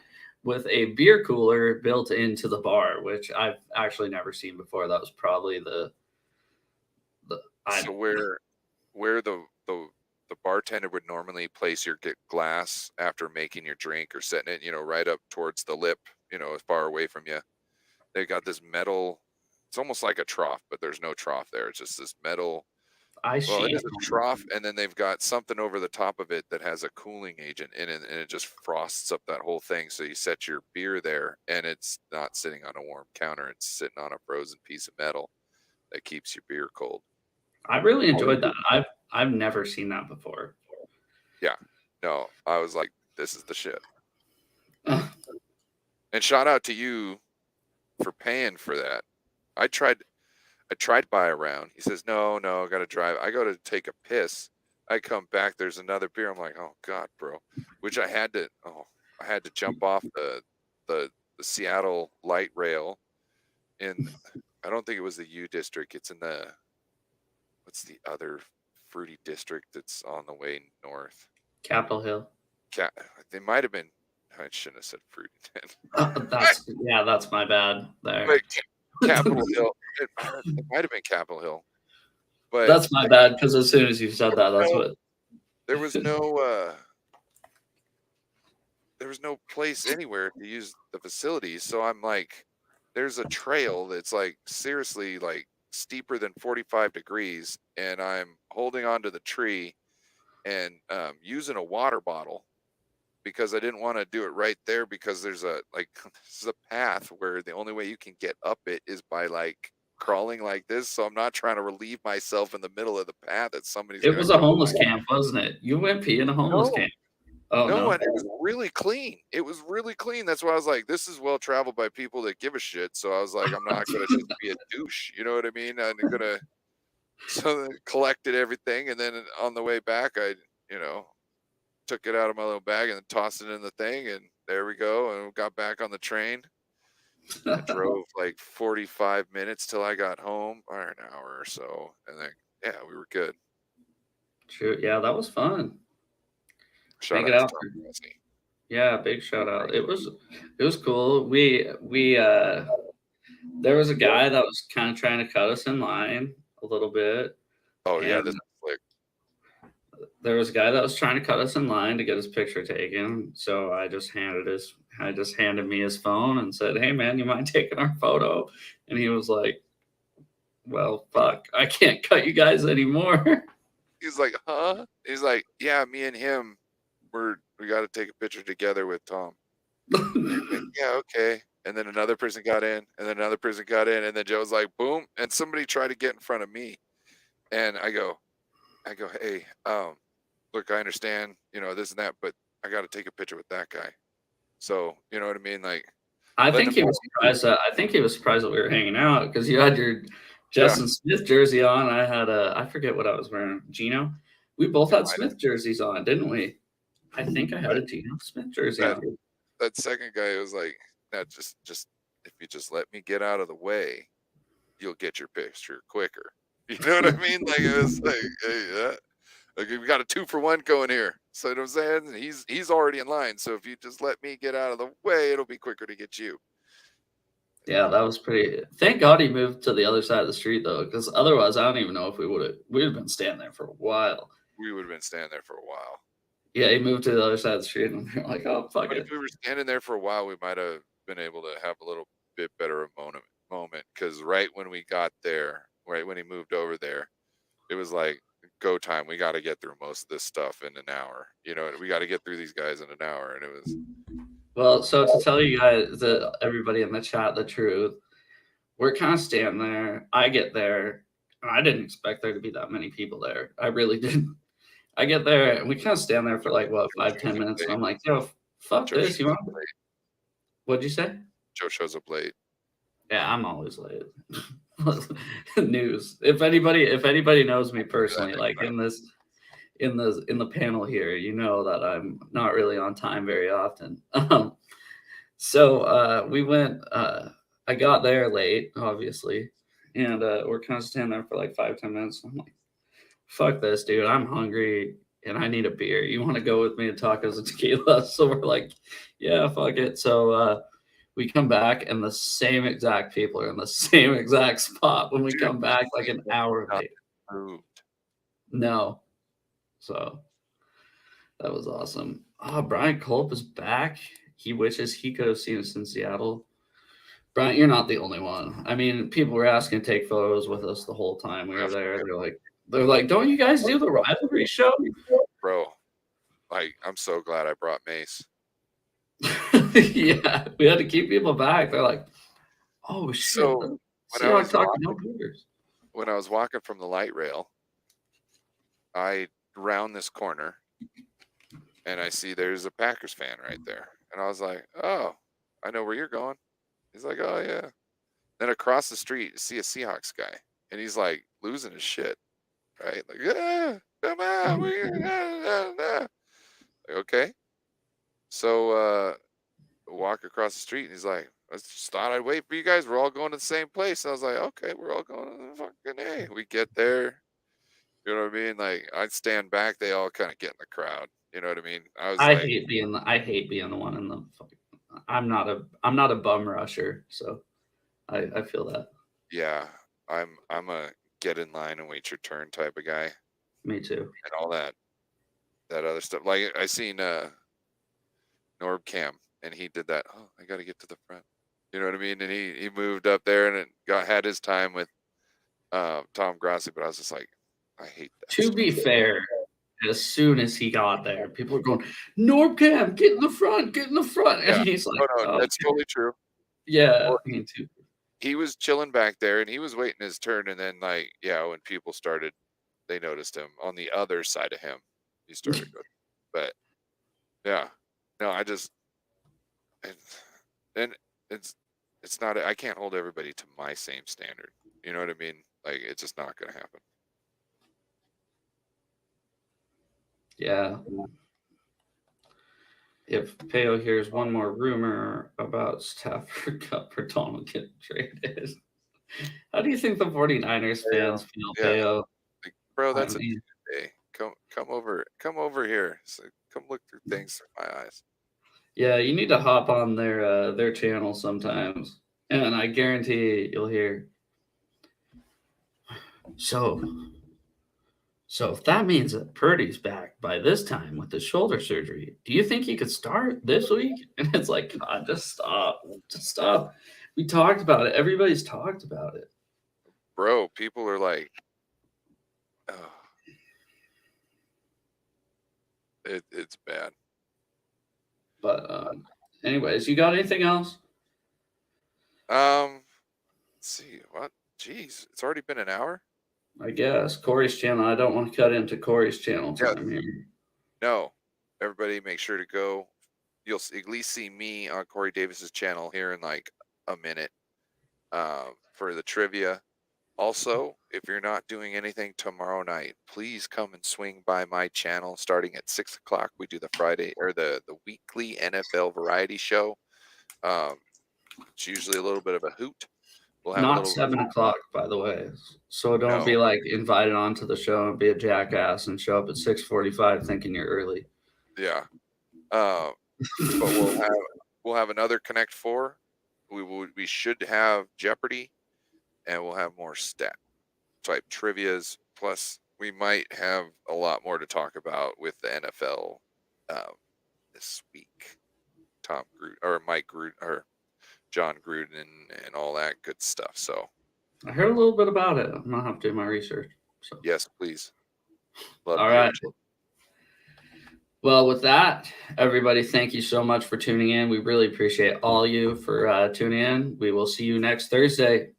with a beer cooler built into the bar, which I've actually never seen before. That was probably So where the bartender would normally place your glass after making your drink or setting it, right up towards the lip, as far away from you. They got this metal. It's almost like a trough, but there's no trough there. It's just this metal. Well, it is a trough, and then they've got something over the top of it that has a cooling agent in it, and it just frosts up that whole thing. So you set your beer there, and it's not sitting on a warm counter. It's sitting on a frozen piece of metal that keeps your beer cold. I really enjoyed that. I've never seen that before. Yeah. No, I was like, this is the shit. And shout out to you for paying for that. I tried to buy a round. He says, no, I got to drive. I go to take a piss. I come back. There's another beer. I'm like, oh God, bro. Which I had to jump off the Seattle light rail I don't think it was the U district. It's in what's the other fruity district that's on the way north? Capitol Hill. They might have been. I shouldn't have said fruity. That's my bad there. Wait, Capitol Hill. It might have been Capitol Hill. But that's my bad, because as soon as you said that, that's what. There was no place anywhere to use the facilities. So I'm like, there's a trail that's like seriously like steeper than 45 degrees, and I'm holding onto the tree and using a water bottle because I didn't want to do it right there, because there's a path where the only way you can get up it is by like crawling like this. So I'm not trying to relieve myself in the middle of the path that somebody's. It was a homeless camp, wasn't it? You went pee in a homeless camp. Oh, no. And it was really clean. That's why I was like, this is well traveled by people that give a shit. So I was like, I'm not going to just be a douche. You know what I mean? I'm going to. So I collected everything. And then on the way back, I, took it out of my little bag and tossed it in the thing. And there we go. And we got back on the train. I drove like 45 minutes till I got home, or an hour or so. And then, we were good. True. Yeah, that was fun. Shout out to big shout out. It was cool. We there was a guy that was kind of trying to cut us in line a little bit. Oh yeah, this is slick. There was a guy that was trying to cut us in line to get his picture taken. So I just handed me his phone and said, "Hey man, you mind taking our photo?" And he was like, "Well, fuck, I can't cut you guys anymore." He's like, "Huh?" He's like, "Yeah, me and him, we got to take a picture together with Tom." Like, yeah, okay. And then another person got in, and then another person got in, and then Joe's like, boom, and somebody tried to get in front of me, and I go, hey, look, I understand, this and that, but I got to take a picture with that guy. So you know what I mean? Like, I think he was surprised that we were hanging out, because you had your Justin Smith jersey on. I had I forget what I was wearing. Gino. We both had Smith jerseys on, didn't we? I think I had a Gino Smith jersey on. That second guy was like, "No, just if you just let me get out of the way, you'll get your picture quicker." You know what I mean? Like, it was like, hey, like, we got a 2-for-1 going here. So you know what I'm saying? He's already in line. So if you just let me get out of the way, it'll be quicker to get you. Yeah, that was pretty. Thank God he moved to the other side of the street, though, because otherwise, I don't even know if we would have been standing there for a while. We would have been standing there for a while. Yeah, he moved to the other side of the street, and we were like, "Oh, fuck it." If we were standing there for a while, we might have been able to have a little bit better of a moment, because right when we got there, right when he moved over there, it was like go time. We got to get through most of this stuff in an hour. We got to get through these guys in an hour, and it was. Well, so to tell you guys, everybody in the chat, the truth, we're kind of standing there. I get there, and I didn't expect there to be that many people there. I really didn't. I get there, and we kind of stand there for like, 5-10 minutes. And I'm like, yo, fuck this. You want? What'd you say? Joe shows up late. Yeah, I'm always late. News. If anybody knows me personally, like in the panel here, you know that I'm not really on time very often. So we went. I got there late, obviously, and we're kind of standing there for like 5-10 minutes. I'm like, "Fuck this, dude! I'm hungry and I need a beer. You want to go with me to tacos and tequila?" So we're like, "Yeah, fuck it." So we come back, and the same exact people are in the same exact spot when we Dude, come back, like an hour nothing late. moved. No, so that was awesome. Oh, Brian Culp is back. He wishes he could have seen us in Seattle. Brian, you're not the only one. I mean, people were asking to take photos with us the whole time we were there. They're like, "Don't you guys do the rivalry show?" Bro, like, I'm so glad I brought Mace. Yeah, we had to keep people back. They're like, "Oh shit!" So Seahawks talking no Cougars. when I was walking from the light rail, I round this corner and I see there's a Packers fan right there. And I was like, "Oh, I know where you're going." He's like, "Oh yeah." Then across the street, you see a Seahawks guy, and he's like losing his shit, right? Like, "Yeah, come on, like, okay." So walk across the street, and he's like, "I just thought I'd wait for you guys. We're all going to the same place." And I was like, "Okay, we're all going to the fucking A." We get there, you know what I mean? Like, I'd stand back, they all kind of get in the crowd. You know what I mean? I was I like, hate being the one in the. I'm not a bum rusher, so I feel that. yeah, I'm a get in line and wait your turn type of guy, Me too. and all that other stuff. Like, I seen Norb Cam, and he did that. "Oh, I got to get to the front." You know what I mean? And he moved up there and had his time with Tom Grassi, but I was just like, I hate that To stuff. be fair, as soon as he got there, people were going, "Norbcam, get in the front, get in the front," Yeah. and he's like, Oh, no, "Oh, that's totally true. yeah, Well, me too." he was chilling back there and he was waiting his turn, and then, like, yeah, when people started, they noticed him on the other side of him. He started going, but yeah, no, I just and it's not. I can't hold everybody to my same standard. You know what I mean? Like, it's just not gonna happen. Yeah. If Peo hears one more rumor about Stafford Cup or Donald getting traded, how do you think the 49ers fans feel, Yeah, Peo? like, bro, I that's a mean, Tuesday. Come over here. So come look through things through my eyes. yeah, you need to hop on their channel sometimes, and I guarantee you'll hear. So if that means that Purdy's back by this time with his shoulder surgery, do you think he could start this week? And it's like, God, just stop. Just stop. We talked about it. Everybody's talked about it. Bro, people are like, oh, it's bad. But anyways, you got anything else? Let's see what. Jeez, it's already been an hour. I guess Corey's channel. I don't want to cut into Corey's channel Yeah, time here. no. Everybody, make sure to go. You'll at least see me on Corey Davis's channel here in like a minute for the trivia. Also, if you're not doing anything tomorrow night, please come and swing by my channel starting at 6 o'clock. We do the Friday or the weekly NFL variety show. It's usually a little bit of a hoot. We'll have a Not little 7 o'clock, by the way. So don't be no, like invited onto the show and be a jackass and show up at 6:45 thinking you're early. yeah. But we'll have another Connect Four. We should have Jeopardy, and we'll have more stat type trivias. Plus, we might have a lot more to talk about with the NFL this week. Tom Gruden or Mike Gruden or John Gruden and all that good stuff. So I heard a little bit about it. I'm gonna have to do my research. So yes, please. Love all to hear right. it. Well, with that, everybody, thank you so much for tuning in. We really appreciate all you for tuning in. We will see you next Thursday.